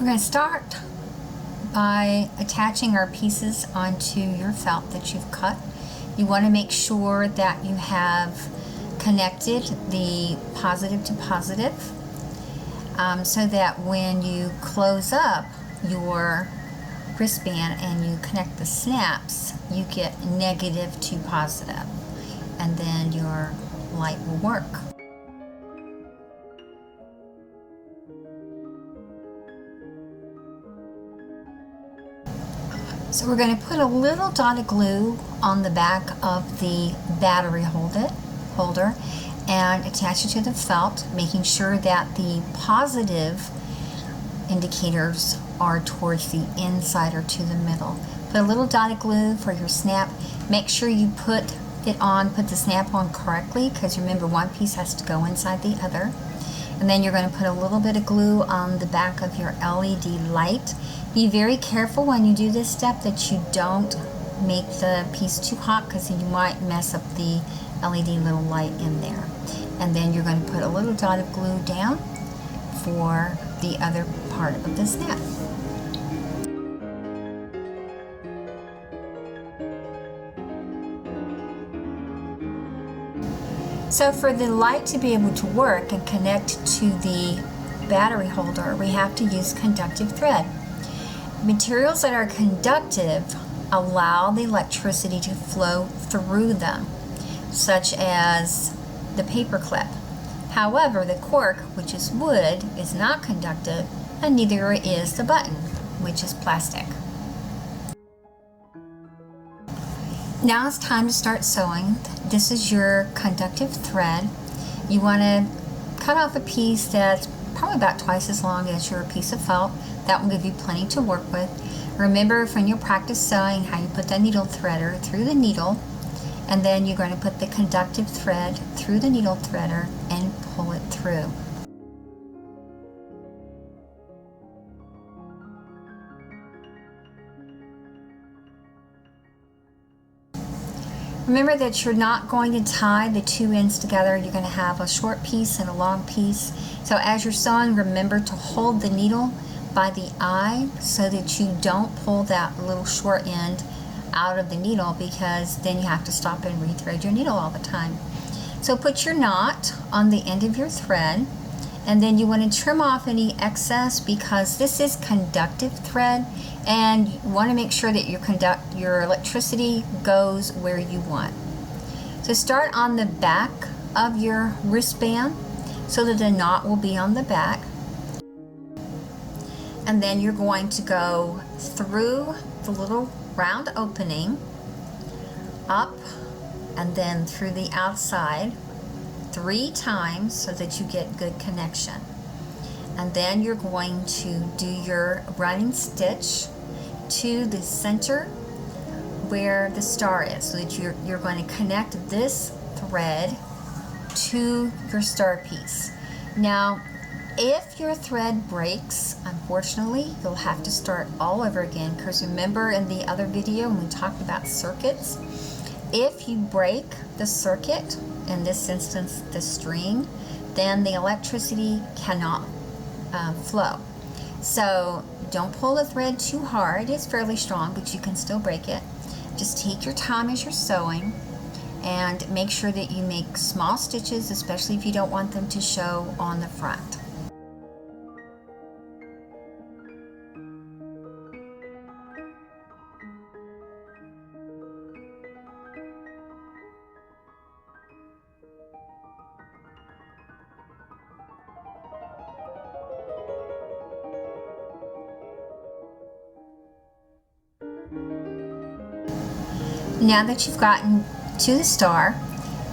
We're going to start by attaching our pieces onto your felt that you've cut. You want to make sure that you have connected the positive to positive so that when you close up your wristband and you connect the snaps, you get negative to positive, and then your light will work. So we're going to put a little dot of glue on the back of the battery holder and attach it to the felt, making sure that the positive indicators are towards the inside or to the middle. Put a little dot of glue for your snap. Make sure you put the snap on correctly, because remember, one piece has to go inside the other. And then you're going to put a little bit of glue on the back of your LED light. Be very careful when you do this step that you don't make the piece too hot, because you might mess up the LED little light in there. And then you're going to put a little dot of glue down for the other part of the snap. So for the light to be able to work and connect to the battery holder, we have to use conductive thread. Materials that are conductive allow the electricity to flow through them, such as the paper clip. However, the cork, which is wood, is not conductive, and neither is the button, which is plastic. Now it's time to start sewing. This is your conductive thread. You want to cut off a piece that's probably about twice as long as your piece of felt. That will give you plenty to work with. Remember when you practice sewing how you put the needle threader through the needle, and then you're going to put the conductive thread through the needle threader and pull it through. Remember that you're not going to tie the two ends together. You're going to have a short piece and a long piece. So as you're sewing, remember to hold the needle by the eye so that you don't pull that little short end out of the needle, because then you have to stop and rethread your needle all the time. So put your knot on the end of your thread, and then you want to trim off any excess, because this is conductive thread, and you want to make sure that your electricity goes where you want. So start on the back of your wristband so that the knot will be on the back, and then you're going to go through the little round opening, up, and then through the outside 3 times so that you get good connection. And then you're going to do your running stitch to the center where the star is, so that you're going to connect this thread to your star piece. Now, if your thread breaks, unfortunately, you'll have to start all over again, because remember in the other video when we talked about circuits, if you break the circuit, in this instance the string, then the electricity cannot flow. So don't pull the thread too hard. It's fairly strong, but you can still break it. Just take your time as you're sewing, and make sure that you make small stitches, especially if you don't want them to show on the front. Now that you've gotten to the star,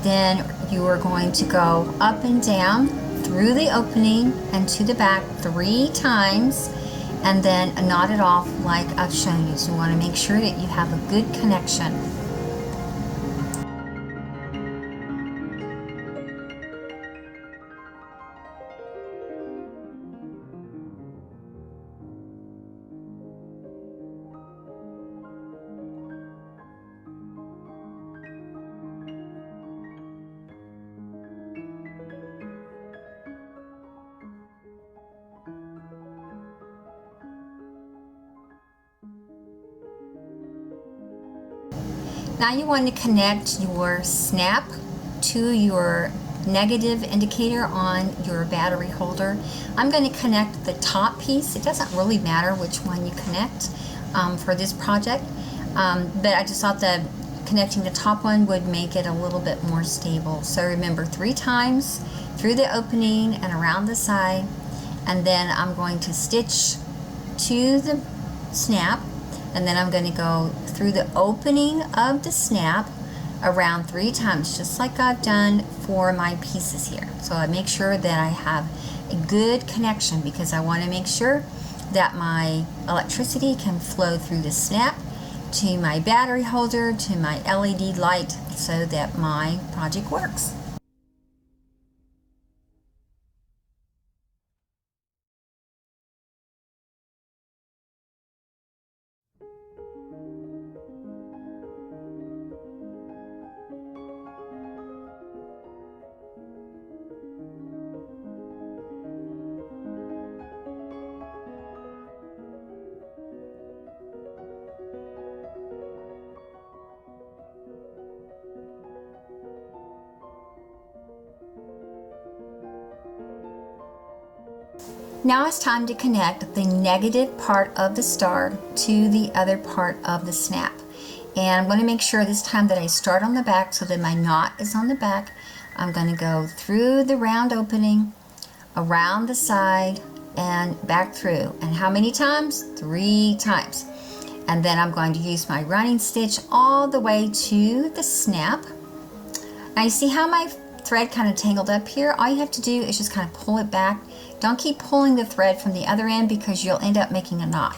then you are going to go up and down through the opening and to the back 3 times, and then knot it off like I've shown you. So you want to make sure that you have a good connection. Now you want to connect your snap to your negative indicator on your battery holder. I'm going to connect the top piece. It doesn't really matter which one you connect for this project, but I just thought that connecting the top one would make it a little bit more stable. So remember, 3 times through the opening and around the side, and then I'm going to stitch to the snap, and then I'm going to go through the opening of the snap around 3 times, just like I've done for my pieces here. So I make sure that I have a good connection, because I want to make sure that my electricity can flow through the snap to my battery holder, to my LED light, so that my project works. Now it's time to connect the negative part of the star to the other part of the snap. And I'm going to make sure this time that I start on the back so that my knot is on the back. I'm going to go through the round opening, around the side, and back through. And how many times? 3 times. And then I'm going to use my running stitch all the way to the snap. Now you see how my thread kind of tangled up here? All you have to do is just kind of pull it back. Don't keep pulling the thread from the other end, because you'll end up making a knot.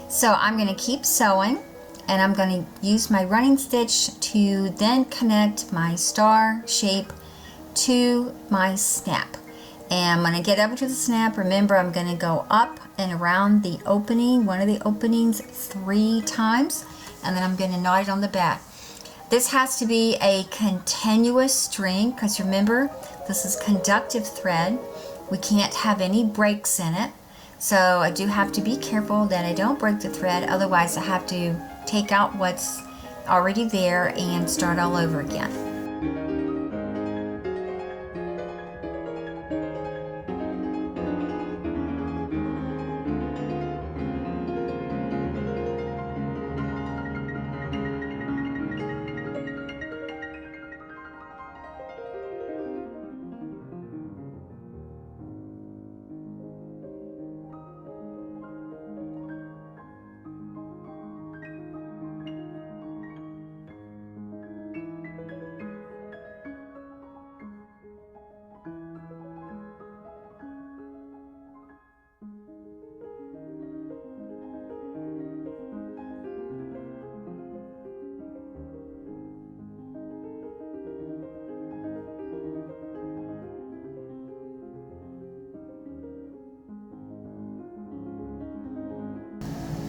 So I'm going to keep sewing, and I'm going to use my running stitch to then connect my star shape to my snap. And when I get over to the snap, remember, I'm going to go up and around the opening, one of the openings, 3 times, and then I'm going to knot it on the back. This has to be a continuous string, because remember, this is conductive thread. We can't have any breaks in it. So I do have to be careful that I don't break the thread, otherwise I have to take out what's already there and start all over again.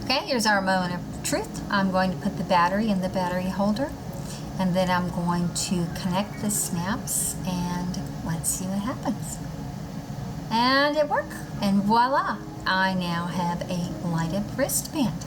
Okay, here's our moment of truth. I'm going to put the battery in the battery holder, and then I'm going to connect the snaps, and let's see what happens. And it worked, and voila, I now have a lighted wristband.